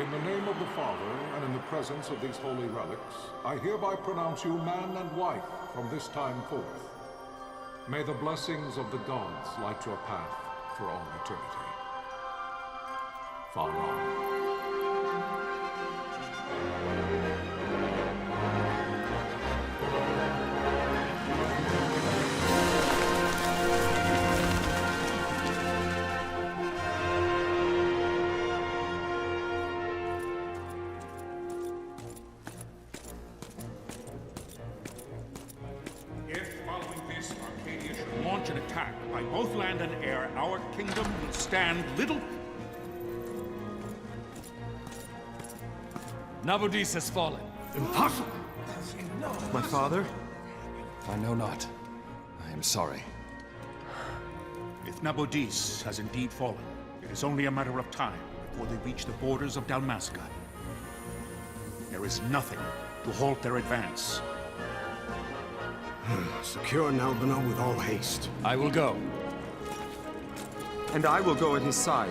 In the name of the Father, and in the presence of these holy relics, I hereby pronounce you man and wife from this time forth. May the blessings of the gods light your path for all eternity. Far on. An attack by both land and air, our kingdom will stand little. Nabudis has fallen. Impossible! My father? I know not. I am sorry. If Nabudis has indeed fallen, it is only a matter of time before they reach the borders of Dalmasca. There is nothing to halt their advance. Secure Nalbina with all haste. I will go. And I will go at his side.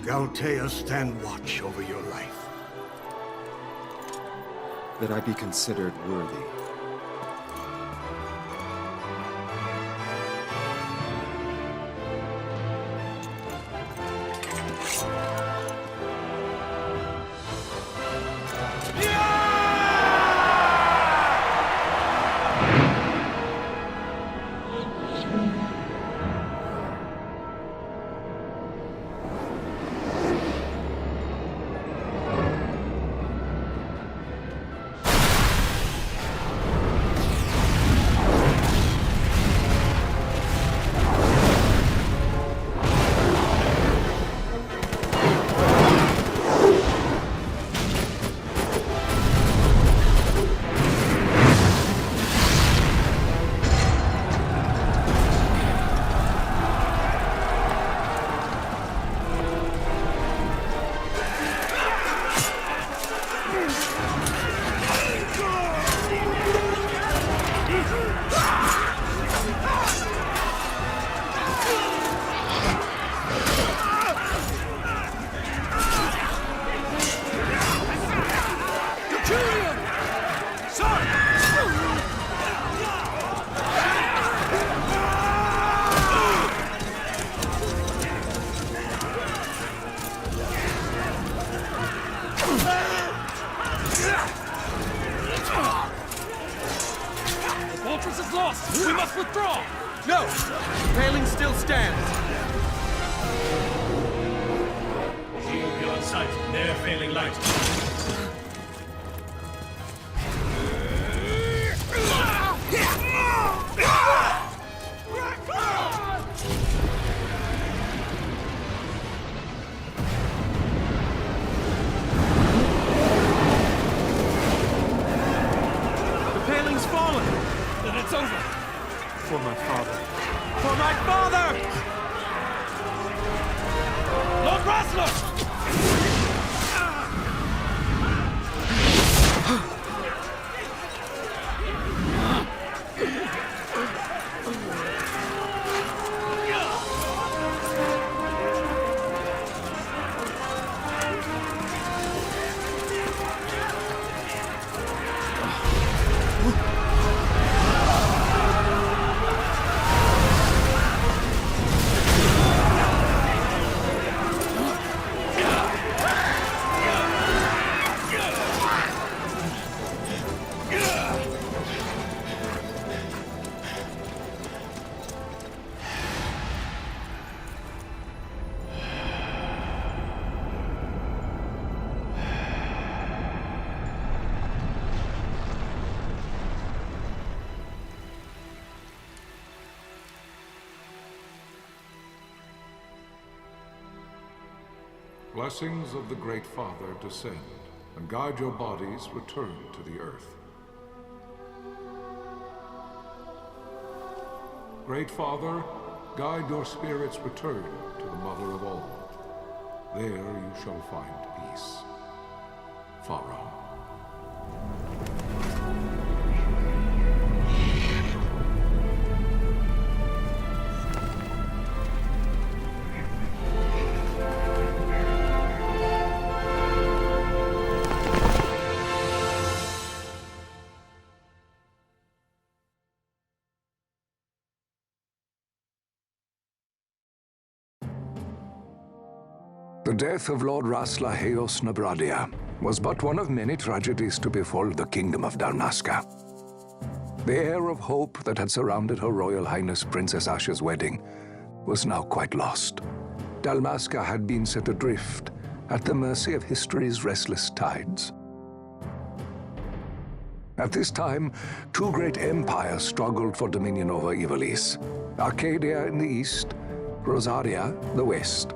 Galtea, stand watch over your life. That I be considered worthy. We must withdraw! No! Paling still stands! Shield beyond sight, ne'er failing light. The paling's fallen! Then it's over! For my father. For my father! Lord Rasler! Blessings of the Great Father descend, and guide your bodies return to the earth. Great Father, guide your spirits return to the Mother of all. There you shall find peace. Pharaoh. The death of Lord Rasla Heos Nabradia was but one of many tragedies to befall the Kingdom of Dalmasca. The air of hope that had surrounded Her Royal Highness Princess Asha's wedding was now quite lost. Dalmasca had been set adrift at the mercy of history's restless tides. At this time, two great empires struggled for dominion over Ivalice: Arcadia in the east, Rosaria the west.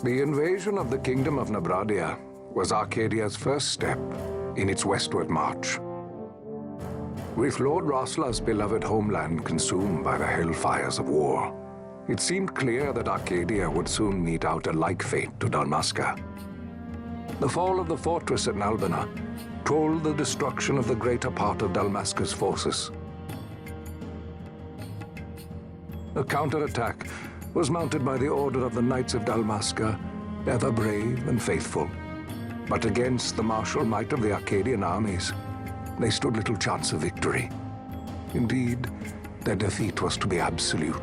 The invasion of the Kingdom of Nabradia was Arcadia's first step in its westward march. With Lord Rasla's beloved homeland consumed by the hellfires of war, it seemed clear that Arcadia would soon mete out a like fate to Dalmasca. The fall of the fortress at Nalbina told the destruction of the greater part of Dalmasca's forces. A counterattack was mounted by the order of the Knights of Dalmasca, ever brave and faithful. But against the martial might of the Arcadian armies, they stood little chance of victory. Indeed, their defeat was to be absolute.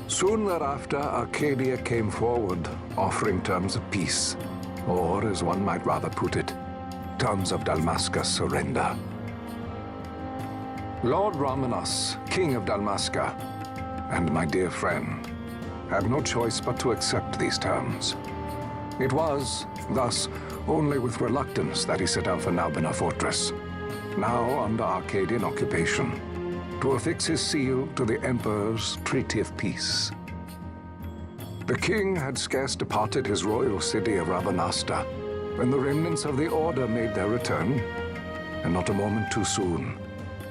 Soon thereafter, Arcadia came forward, offering terms of peace, or, as one might rather put it, terms of Dalmasca's surrender. Lord Ramenas, King of Dalmasca, and my dear friend, had no choice but to accept these terms. It was, thus, only with reluctance that he set out for Nalbina Fortress, now under Arcadian occupation, to affix his seal to the Emperor's Treaty of Peace. The king had scarce departed his royal city of Rabanasta when the remnants of the Order made their return, and not a moment too soon,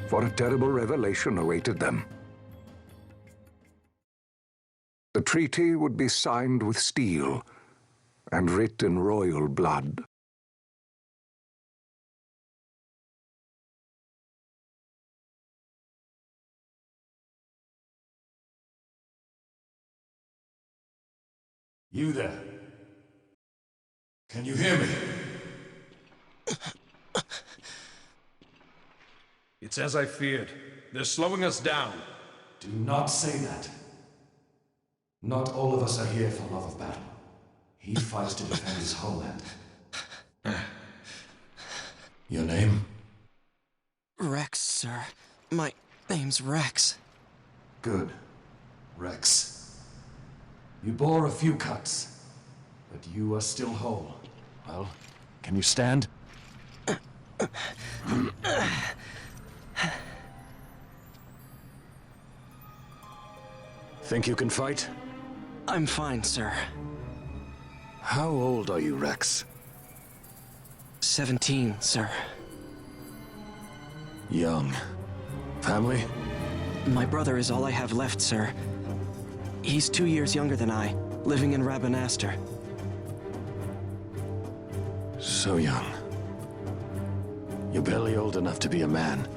for a terrible revelation awaited them. The treaty would be signed with steel and writ in royal blood. You there? Can you hear me? It's as I feared. They're slowing us down. Do not say that. Not all of us are here for love of battle. He fights to defend his homeland. Your name? Rex, sir. My name's Rex. Good. Rex. You bore a few cuts, but you are still whole. Well, can you stand? Think you can fight? I'm fine, sir. How old are you, Rex? 17, sir. Young. Family? My brother is all I have left, sir. He's 2 years younger than I, living in Rabanastre. So young. You're barely old enough to be a man.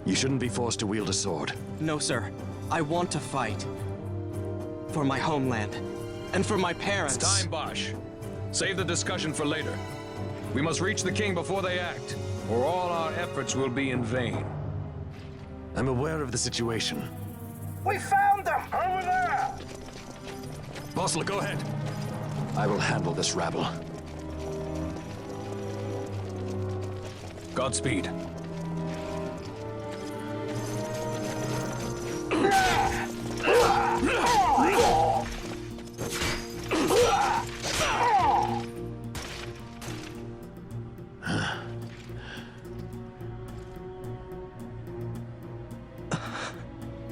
You shouldn't be forced to wield a sword. No, sir. I want to fight. For my homeland. And for my parents. It's time, Bosch. Save the discussion for later. We must reach the king before they act, or all our efforts will be in vain. I'm aware of the situation. We found them! Over there! Bossler, go ahead. I will handle this rabble. Godspeed.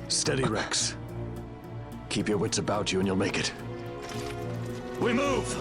Steady, Rex. Keep your wits about you and you'll make it. We move!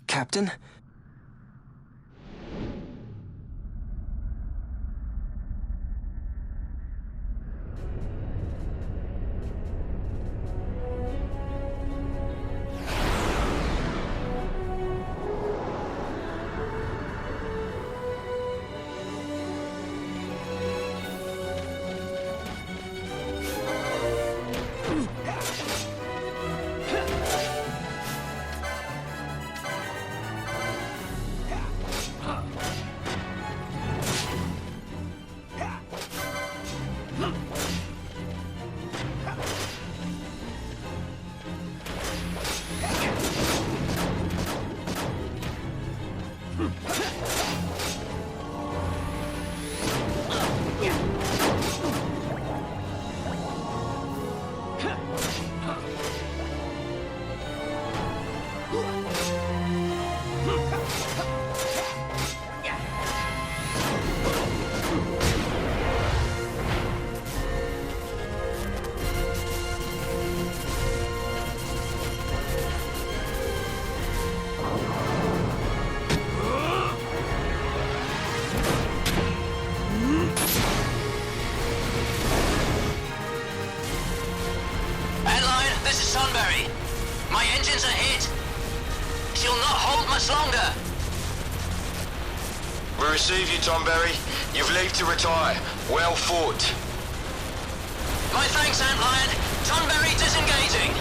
Captain? My engines are hit. She'll not hold much longer. We receive you, Tomberry. You've leave to retire. Well fought. My thanks, Antlion. Tonberry disengaging.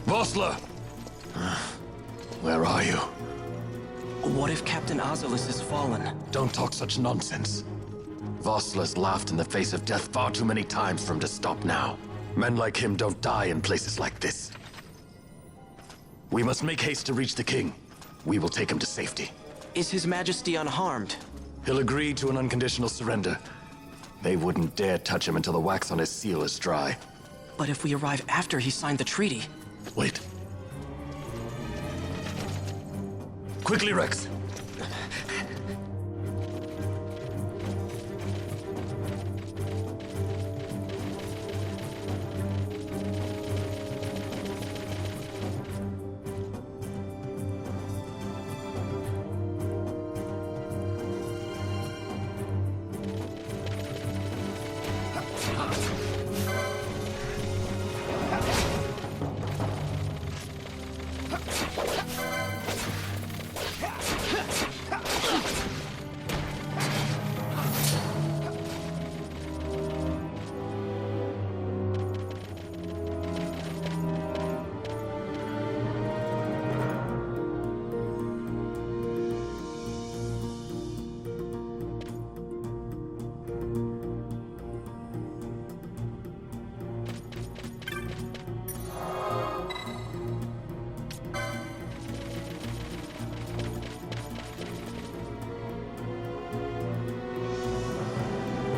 Vossler! Where are you? What if Captain Ozolis has fallen? Don't talk such nonsense. Vossler's laughed in the face of death far too many times for him to stop now. Men like him don't die in places like this. We must make haste to reach the king. We will take him to safety. Is His Majesty unharmed? He'll agree to an unconditional surrender. They wouldn't dare touch him until the wax on his seal is dry. But if we arrive after he signed the treaty... Wait. Quickly, Rex!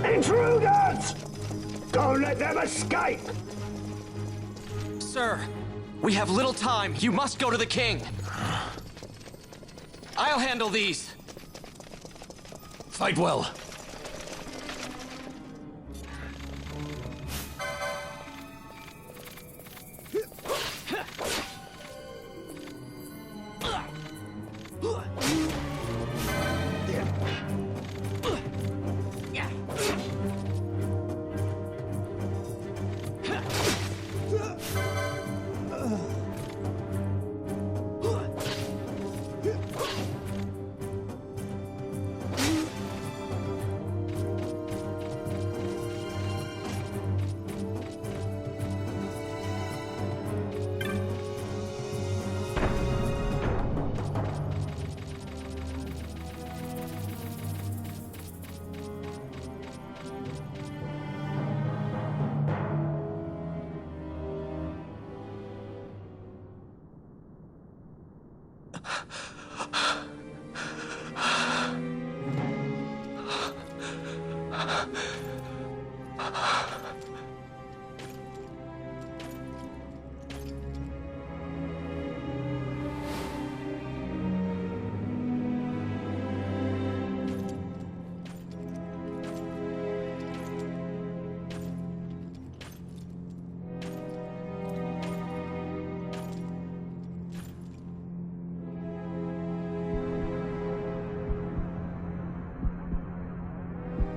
Intruders! Don't let them escape! Sir, we have little time. You must go to the king. I'll handle these. Fight well.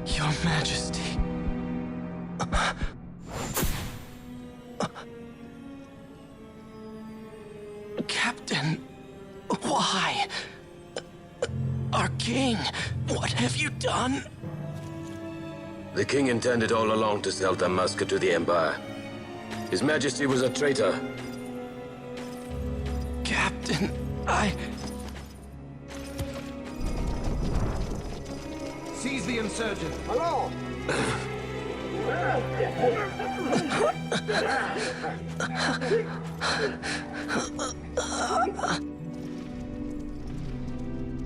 Your Majesty. Captain, why? Our king, what have you done? The king intended all along to sell Damascus to the Empire. His Majesty was a traitor. Captain, Seize the insurgent. Hello!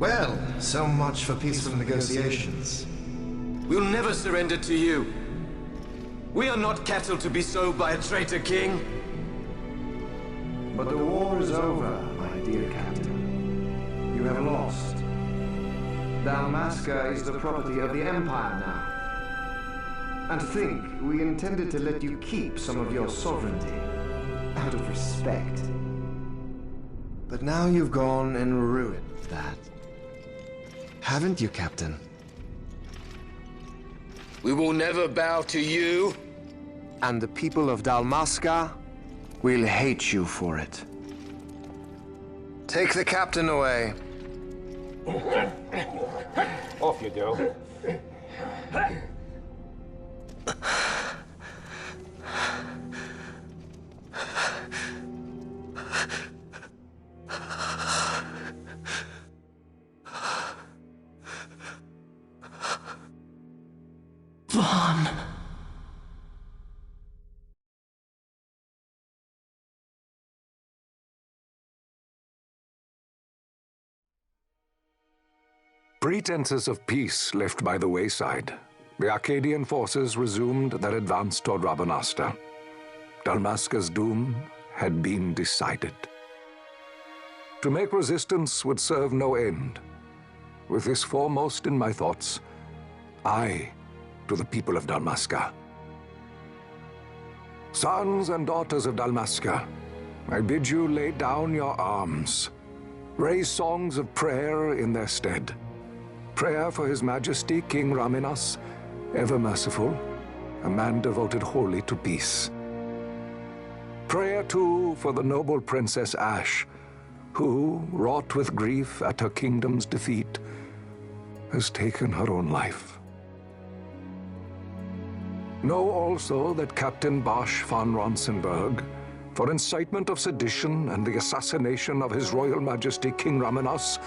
Well, so much for peaceful negotiations. We'll never surrender to you. We are not cattle to be sold by a traitor king. But the war is over, my dear Captain. You have lost. Dalmasca is the property of the Empire now. And to think we intended to let you keep some of your sovereignty, out of respect. But now you've gone and ruined that. Haven't you, Captain? We will never bow to you. And the people of Dalmasca will hate you for it. Take the captain away. Off you go. Vaughn. Pretenses of peace left by the wayside, the Arcadian forces resumed their advance toward Rabanasta. Dalmasca's doom had been decided. To make resistance would serve no end. With this foremost in my thoughts, I to the people of Dalmasca. Sons and daughters of Dalmasca, I bid you lay down your arms. Raise songs of prayer in their stead. Prayer for His Majesty King Raminas, ever merciful, a man devoted wholly to peace. Prayer, too, for the noble Princess Ash, who, wrought with grief at her kingdom's defeat, has taken her own life. Know also that Captain Bosch von Ronsenberg, for incitement of sedition and the assassination of His Royal Majesty King Raminas,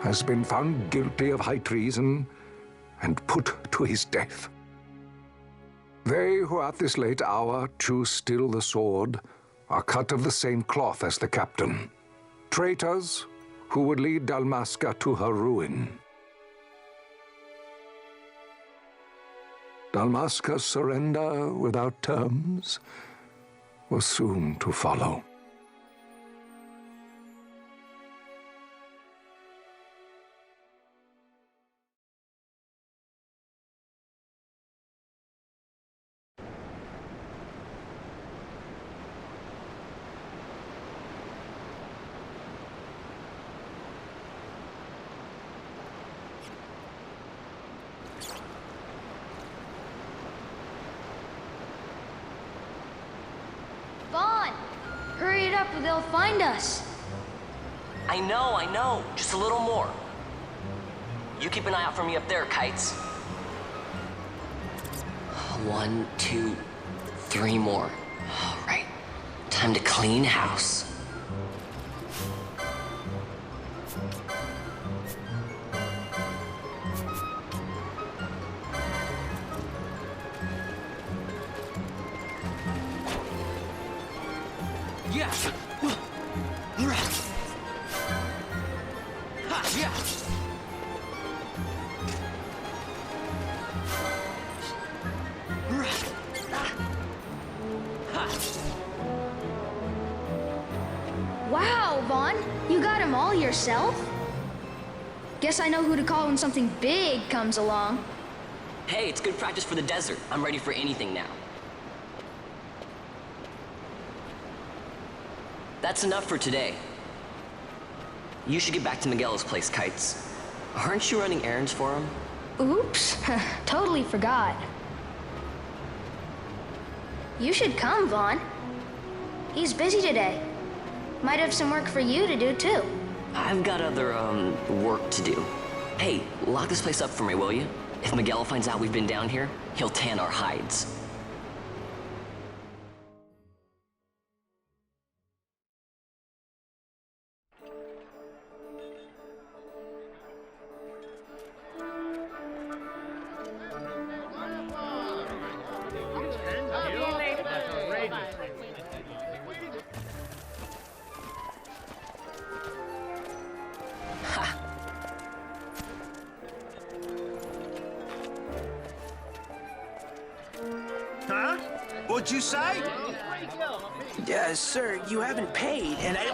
has been found guilty of high treason and put to his death. They who at this late hour choose still the sword are cut of the same cloth as the captain, traitors who would lead Dalmasca to her ruin. Dalmasca's surrender without terms was soon to follow. Vaughn! Hurry it up or they'll find us. I know. Just a little more. You keep an eye out for me up there, Kites. 1, 2, 3 more. All right. Time to clean house. Yeah. Yeah. Wow, Vaughn, you got him all yourself? Guess I know who to call when something big comes along. Hey, it's good practice for the desert. I'm ready for anything now. That's enough for today. You should get back to Miguel's place, Kites. Aren't you running errands for him? Oops, totally forgot. You should come, Vaughn. He's busy today. Might have some work for you to do, too. I've got other, work to do. Hey, lock this place up for me, will you? If Miguel finds out we've been down here, he'll tan our hides. Huh? What'd you say? Sir, you haven't paid, and I...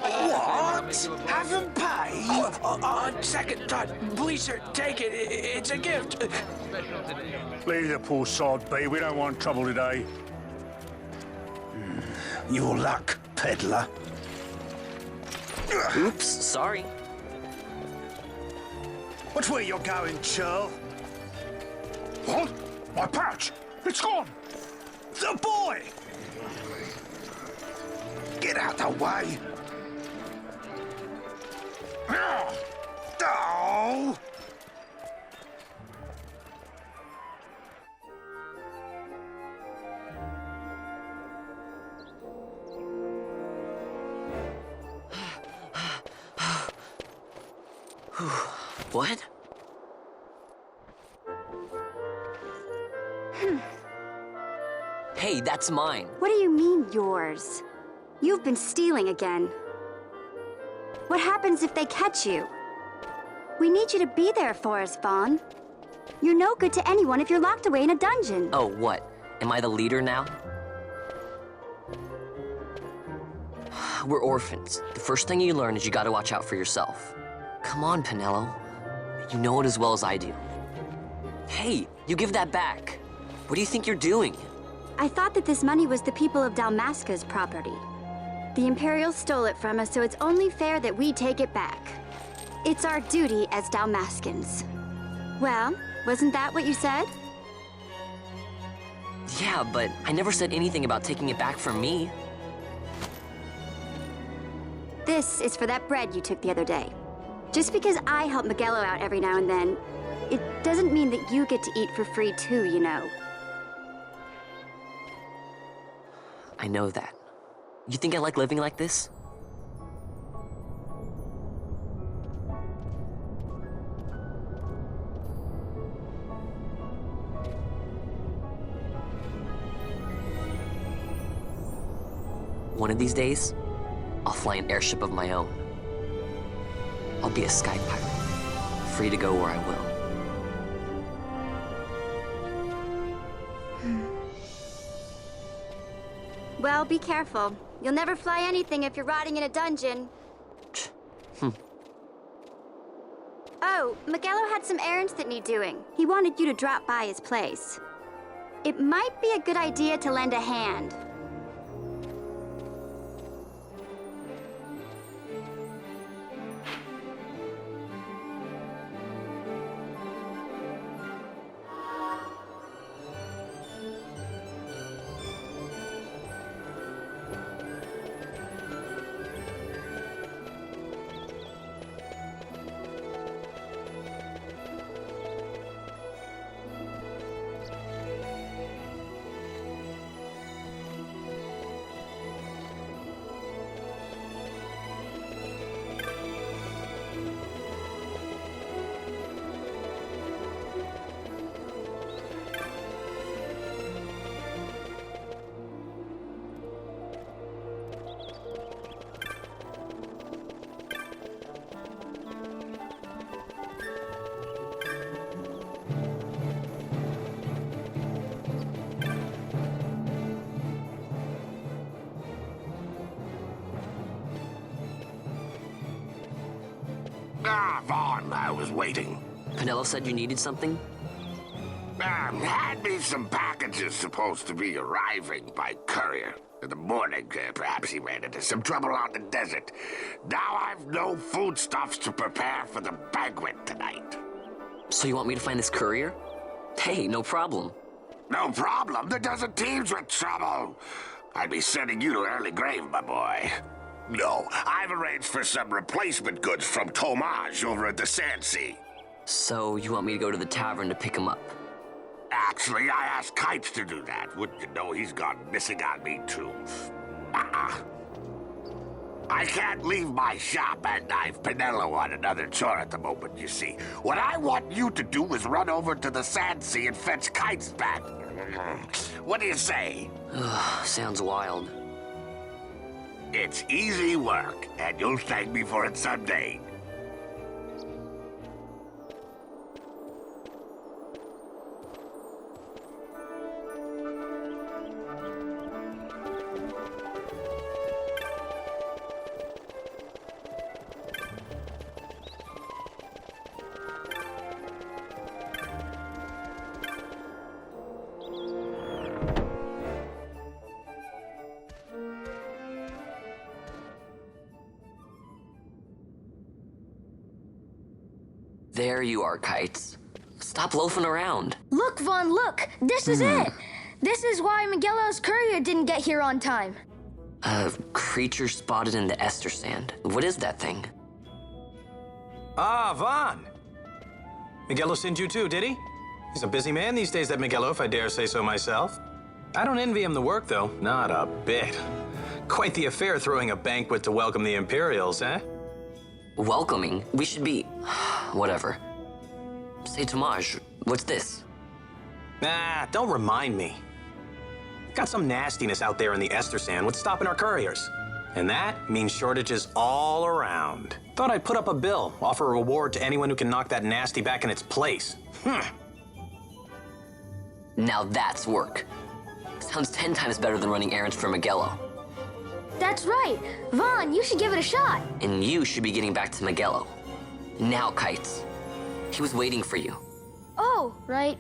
What? Haven't paid? On second thought, please, sir, take it. It's a gift. Leave the poor sod be. We don't want trouble today. Your luck, peddler. Oops, sorry. Watch where you're going, churl. What? My pouch! It's gone! The boy! Get out the way! Oh! What? Hey, that's mine. What do you mean, yours? You've been stealing again. What happens if they catch you? We need you to be there for us, Vaughn. You're no good to anyone if you're locked away in a dungeon. Oh, what? Am I the leader now? We're orphans. The first thing you learn is you gotta watch out for yourself. Come on, Pinello. You know it as well as I do. Hey, you give that back. What do you think you're doing? I thought that this money was the people of Dalmasca's property. The Imperials stole it from us, so it's only fair that we take it back. It's our duty as Dalmascans. Well, wasn't that what you said? Yeah, but I never said anything about taking it back from me. This is for that bread you took the other day. Just because I help Miguelo out every now and then, it doesn't mean that you get to eat for free too, you know. I know that. You think I like living like this? One of these days, I'll fly an airship of my own. I'll be a sky pirate, free to go where I will. Well, be careful. You'll never fly anything if you're rotting in a dungeon. Oh, Miguelo had some errands that need doing. He wanted you to drop by his place. It might be a good idea to lend a hand. Ah, Vaughn, I was waiting. Pinello said you needed something? Had me some packages supposed to be arriving by courier. In the morning, perhaps he ran into some trouble on the desert. Now I've no foodstuffs to prepare for the banquet tonight. So you want me to find this courier? Hey, no problem. No problem. The desert teems with trouble. I'd be sending you to early grave, my boy. No, I've arranged for some replacement goods from Mage over at the Sandsea. So you want me to go to the tavern to pick him up? Actually, I asked Kites to do that. Wouldn't you know he's gone missing on me, too. I can't leave my shop, and I've Pinello on another chore at the moment, you see. What I want you to do is run over to the Sandsea and fetch Kites back. What do you say? Sounds wild. It's easy work, and you'll thank me for it someday. There you are, Kites. Stop loafing around. Look, Vaughn, look! This is it! This is why Miguelo's courier didn't get here on time. A creature spotted in the Ester Sand. What is that thing? Ah, Vaughn! Miguelo sent you too, did he? He's a busy man these days, that Miguelo, if I dare say so myself. I don't envy him the work, though. Not a bit. Quite the affair throwing a banquet to welcome the Imperials, eh? Welcoming? We should be... whatever. Say, Mage, what's this? Ah, don't remind me. Got some nastiness out there in the Ester Sand. What's stopping our couriers? And that means shortages all around. Thought I'd put up a bill, offer a reward to anyone who can knock that nasty back in its place. Now that's work. Sounds 10 times better than running errands for Magello. That's right. Vaughn, you should give it a shot. And you should be getting back to Magello. Now, Kites. He was waiting for you. Oh, right.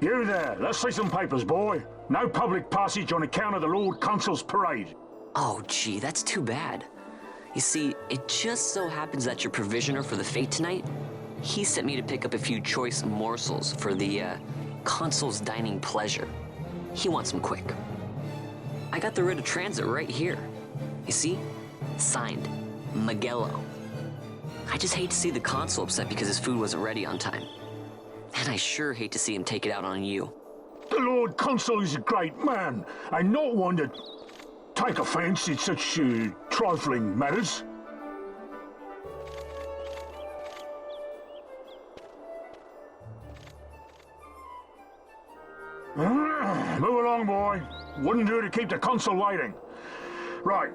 You there, let's see some papers, boy. No public passage on account of the Lord Consul's parade. Oh, gee, that's too bad. You see, it just so happens that your provisioner for the fete tonight, he sent me to pick up a few choice morsels for the, Consul's dining pleasure. He wants them quick. I got the writ of transit right here. You see? Signed, Magello. I just hate to see the Consul upset because his food wasn't ready on time. And I sure hate to see him take it out on you. The Lord Consul is a great man, and not one to take offence in such trifling matters. Move along, boy. Wouldn't do to keep the Consul waiting. Right,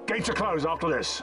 gates are closed after this.